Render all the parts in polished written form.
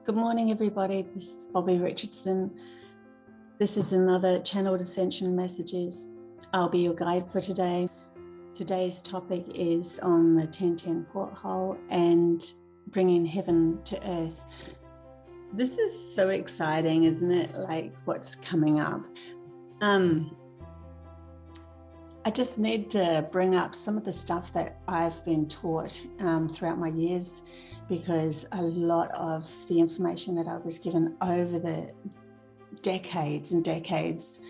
Good morning, everybody. This is Bobbie Richardson. This is another channeled Ascension messages. I'll be your guide for today. Today's topic is on the 1010 porthole and bringing heaven to earth. This is so exciting, isn't it? Like what's coming up. I just need to bring up some of the stuff that I've been taught throughout my years, because a lot of the information that I was given over the decades and decades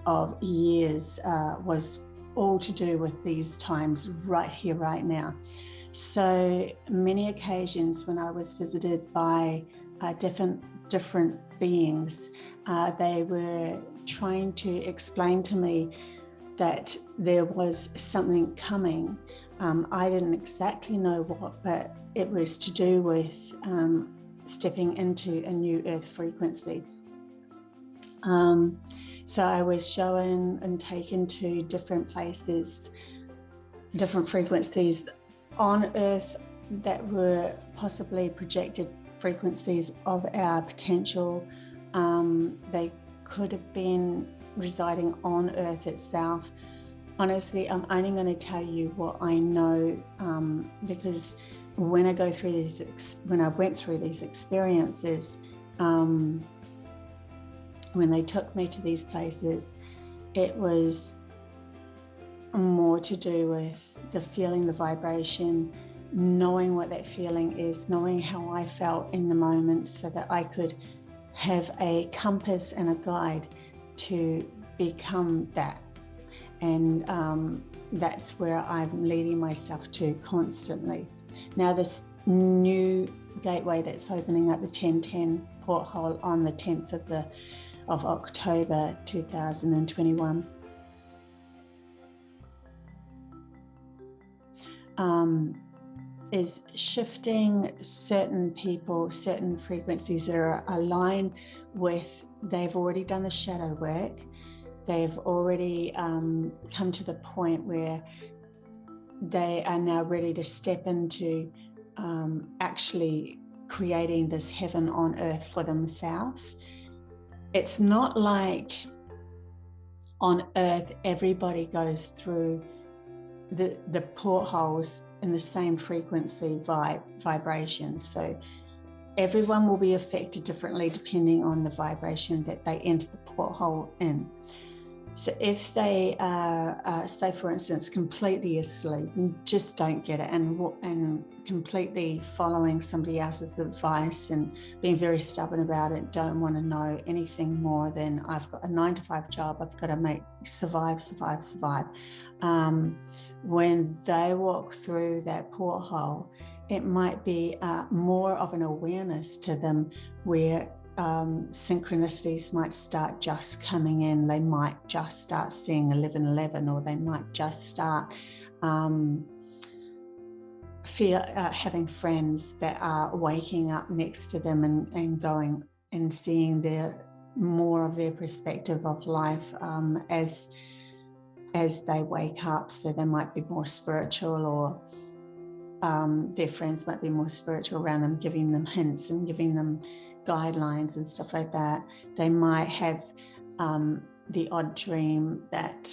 of years was all to do with these times right here, right now. So many occasions when I was visited by different beings, they were trying to explain to me that there was something coming. I didn't exactly know what, but it was to do with stepping into a new earth frequency. So I was shown and taken to different places, different frequencies on earth that were possibly projected frequencies of our potential. They could have been residing on earth itself. Honestly, I'm only going to tell you what I know, because when I went through these experiences, when they took me to these places, it was more to do with the feeling, the vibration, knowing what that feeling is, knowing how I felt in the moment, so that I could have a compass and a guide to become that. And that's where I'm leading myself to constantly. Now, this new gateway that's opening up, the 1010 porthole, on the 10th of October 2021, is shifting certain people, certain frequencies that are aligned with, they've already done the shadow work. They've already come to the point where they are now ready to step into actually creating this heaven on earth for themselves. It's not like on earth everybody goes through the portholes in the same frequency vibration. So everyone will be affected differently depending on the vibration that they enter the porthole in. So if they are, say for instance, completely asleep and just don't get it, and completely following somebody else's advice and being very stubborn about it, don't want to know anything more than, I've got a 9-to-5 job, I've got to survive. When they walk through that porthole, it might be more of an awareness to them, where synchronicities might start just coming in. They might just start seeing 1111, or they might just start having friends that are waking up next to them and going and seeing more of their perspective of life as they wake up. So they might be more spiritual, or their friends might be more spiritual around them, giving them hints and giving them guidelines and stuff like that. They might have the odd dream that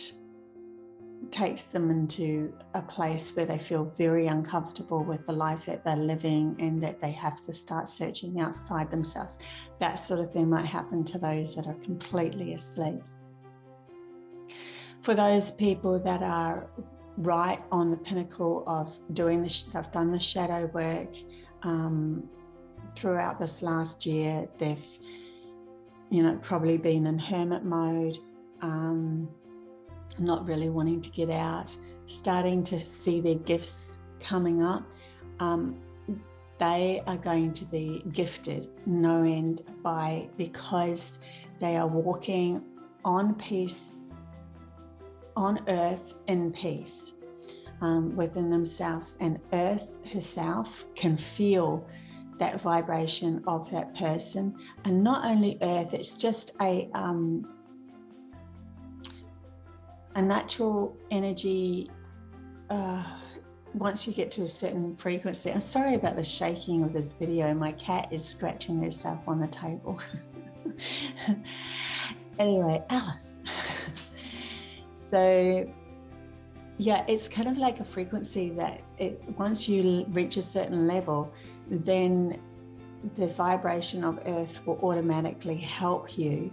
takes them into a place where they feel very uncomfortable with the life that they're living, and that they have to start searching outside themselves. That sort of thing might happen to those that are completely asleep. For those people that are right on the pinnacle of they've done the shadow work throughout this last year, they've probably been in hermit mode, not really wanting to get out, starting to see their gifts coming up. They are going to be gifted no end because they are walking on peace, on earth, in peace within themselves, and earth herself can feel that vibration of that person. And not only earth, it's just a natural energy once you get to a certain frequency, I'm sorry about the shaking of this video. My cat is scratching herself on the table. Anyway, Alice. So yeah, it's kind of like a frequency that once you reach a certain level, then the vibration of earth will automatically help you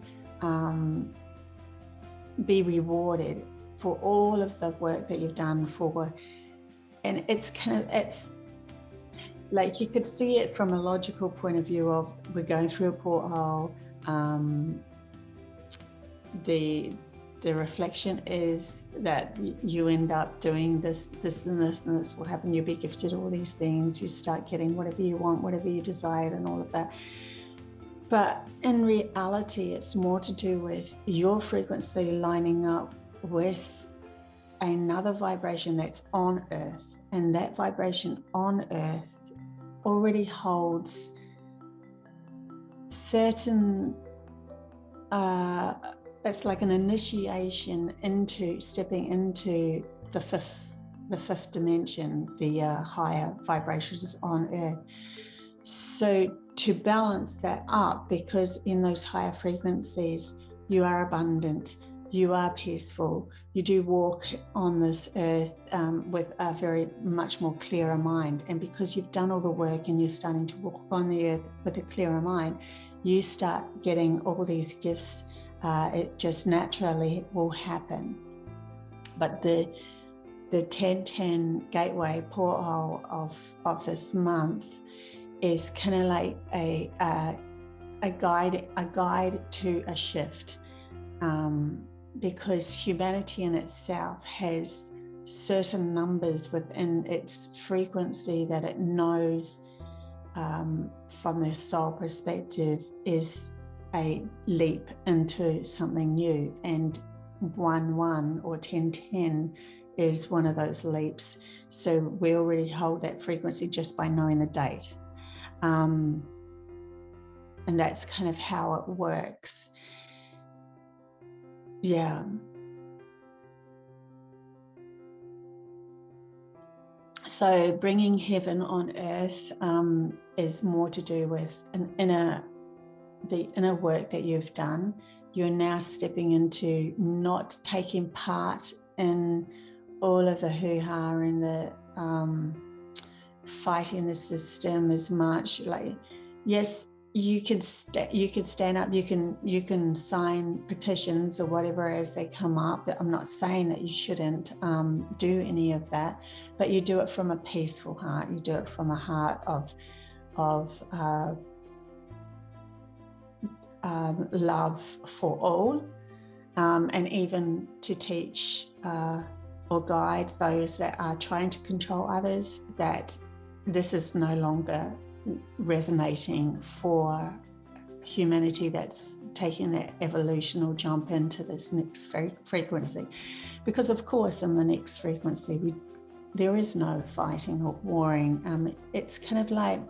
be rewarded for all of the work that you've done for. And it's like, you could see it from a logical point of view of, we're going through a porthole. The reflection is that you end up doing this and this and this will happen. You'll be gifted all these things. You start getting whatever you want, whatever you desired, and all of that. But in reality, it's more to do with your frequency lining up with another vibration that's on earth. And that vibration on earth already holds certain it's like an initiation into stepping into the fifth dimension, the higher vibrations on earth. So to balance that up, because in those higher frequencies, you are abundant, you are peaceful, you do walk on this earth with a very much more clearer mind. And because you've done all the work and you're starting to walk on the earth with a clearer mind, you start getting all these gifts. It just naturally will happen. But the 1010 gateway porthole of this month is kind of like a guide to a shift, because humanity in itself has certain numbers within its frequency that it knows from the soul perspective is a leap into something new, and 11 or 1010 is one of those leaps. So we already hold that frequency just by knowing the date, and that's kind of how it works. Yeah. So bringing heaven on earth is more to do with the inner work that you've done. You're now stepping into not taking part in all of the hoo-ha and the fighting the system as much. Like, yes, you could stand up, you can sign petitions or whatever as they come up. I'm not saying that you shouldn't do any of that, but you do it from a peaceful heart. You do it from a heart of love for all, and even to teach or guide those that are trying to control others that this is no longer resonating for humanity that's taking that evolutional jump into this next frequency. Because of course in the next frequency there is no fighting or warring. It's kind of like,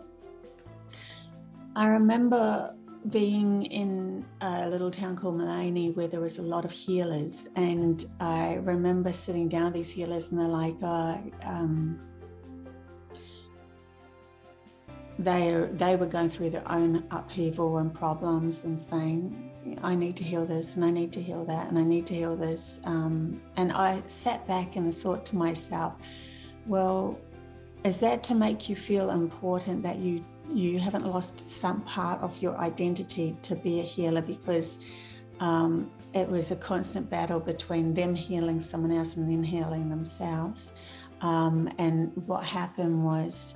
I remember being in a little town called Mullaney where there was a lot of healers, and I remember sitting down with these healers and they're like, they were going through their own upheaval and problems and saying, I need to heal this and I need to heal that and I need to heal this. And I sat back and thought to myself, well, is that to make you feel important that you haven't lost some part of your identity to be a healer? Because it was a constant battle between them healing someone else and then healing themselves. And what happened was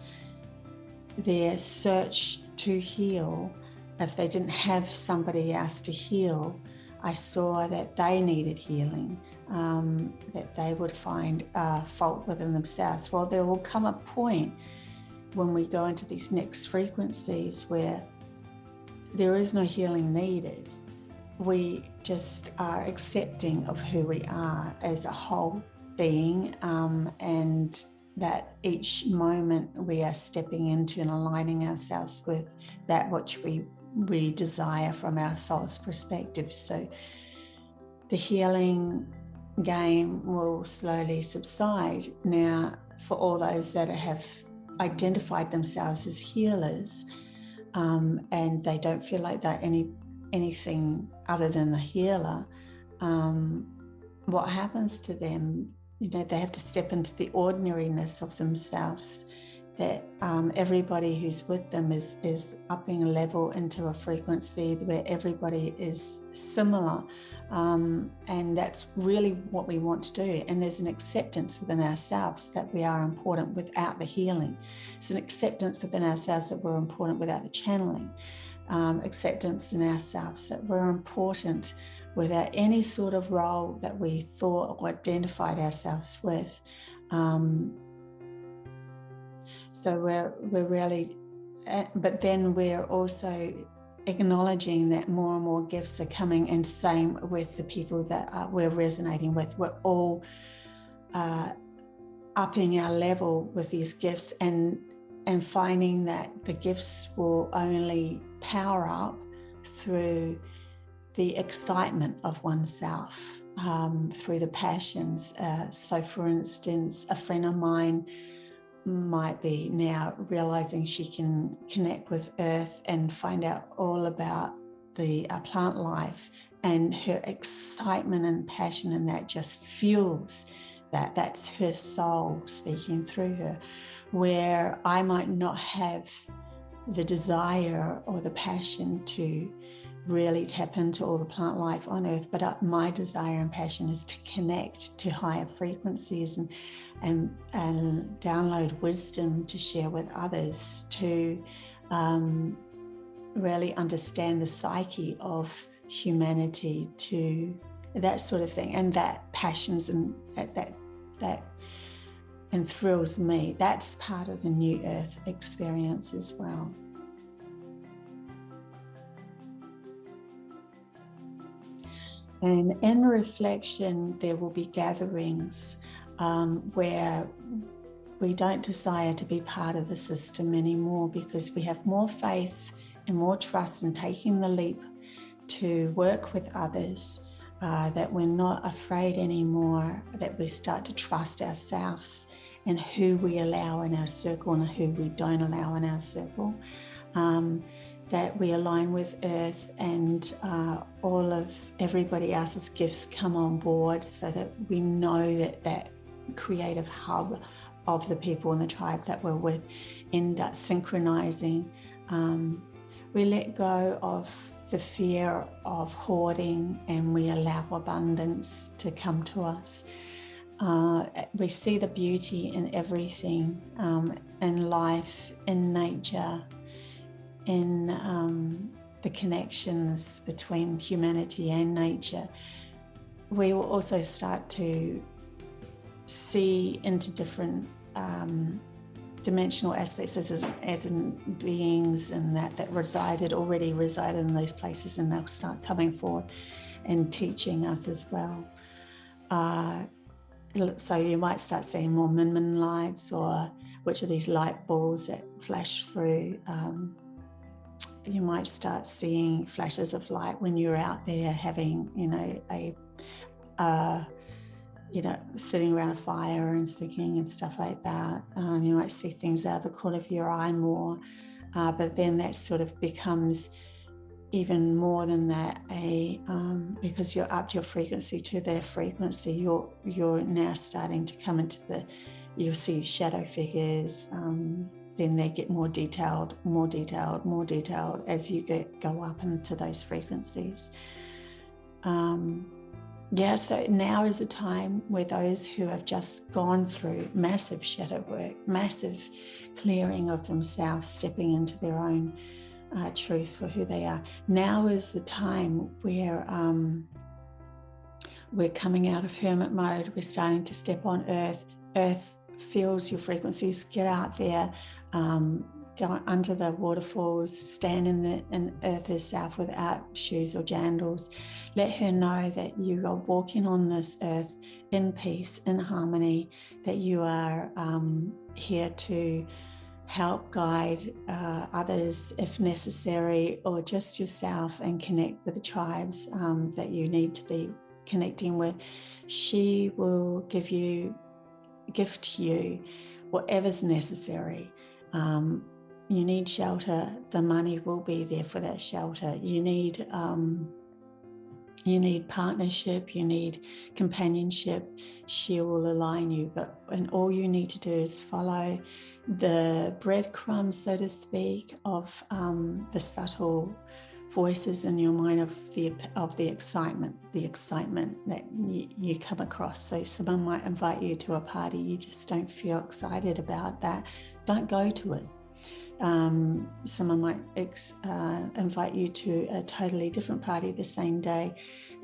their search to heal, if they didn't have somebody else to heal, I saw that they needed healing, that they would find fault within themselves. Well, there will come a point when we go into these next frequencies where there is no healing needed. We just are accepting of who we are as a whole being, and that each moment we are stepping into and aligning ourselves with that which we desire from our soul's perspective. So the healing game will slowly subside. Now, for all those that have identified themselves as healers, and they don't feel like they're anything other than the healer, what happens to them, they have to step into the ordinariness of themselves, that everybody who's with them is upping a level into a frequency where everybody is similar, and that's really what we want to do. And there's an acceptance within ourselves that we are important without the healing. It's an acceptance within ourselves that we're important without the channeling, acceptance in ourselves that we're important without any sort of role that we thought or identified ourselves with. So we're really, but then we're also acknowledging that more and more gifts are coming, and same with the people that we're resonating with. We're all upping our level with these gifts, and finding that the gifts will only power up through the excitement of oneself, through the passions. So for instance, a friend of mine might be now realizing she can connect with earth and find out all about the plant life, and her excitement and passion in that just fuels that. That's her soul speaking through her, where I might not have the desire or the passion to really tap into all the plant life on earth, but my desire and passion is to connect to higher frequencies and download wisdom to share with others, to really understand the psyche of humanity, to that sort of thing. And that passions and that enthralls me. That's part of the New Earth experience as well. And in reflection, there will be gatherings where we don't desire to be part of the system anymore, because we have more faith and more trust in taking the leap to work with others, that we're not afraid anymore, that we start to trust ourselves and who we allow in our circle and who we don't allow in our circle. That we align with earth, and all of everybody else's gifts come on board, so that we know that creative hub of the people in the tribe that we're with end up synchronizing. We let go of the fear of hoarding, and we allow abundance to come to us. We see the beauty in everything, in life, in nature, in the connections between humanity and nature. We will also start to see into different dimensional aspects as in beings, and that already resided in those places, and they'll start coming forth and teaching us as well. So you might start seeing more Min lights, or which are these light balls that flash through. You might start seeing flashes of light when you're out there having, sitting around a fire and singing and stuff like that. You might see things out of the corner of your eye more, but then that sort of becomes even more than that, because you're upped your frequency to their frequency. You're now starting to come into you'll see shadow figures. Then they get more detailed as you go up into those frequencies. So now is a time where those who have just gone through massive shadow work, massive clearing of themselves, stepping into their own truth for who they are. Now is the time where we're coming out of hermit mode. We're starting to step on earth. Earth feels your frequencies. Get out there, go under the waterfalls, stand in earth herself without shoes or jandals. Let her know that you are walking on this earth in peace, in harmony, that you are here to help guide others if necessary, or just yourself, and connect with the tribes that you need to be connecting with. She will gift you whatever's necessary. You need shelter, the money will be there for that shelter. You need partnership, you need companionship. She will align you, and all you need to do is follow the breadcrumbs, so to speak, of the subtle voices in your mind of the excitement that you come across. So someone might invite you to a party, you just don't feel excited about that, don't go to it. Someone might invite you to a totally different party the same day,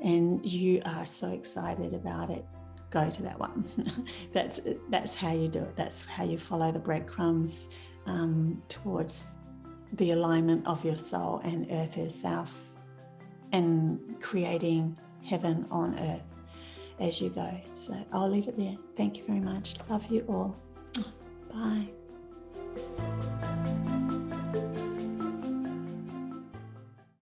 and you are so excited about it. Go to that one. That's how you do it. That's how you follow the breadcrumbs towards the alignment of your soul and earth herself, and creating heaven on earth as you go. So I'll leave it there. Thank you very much. Love you all. Bye.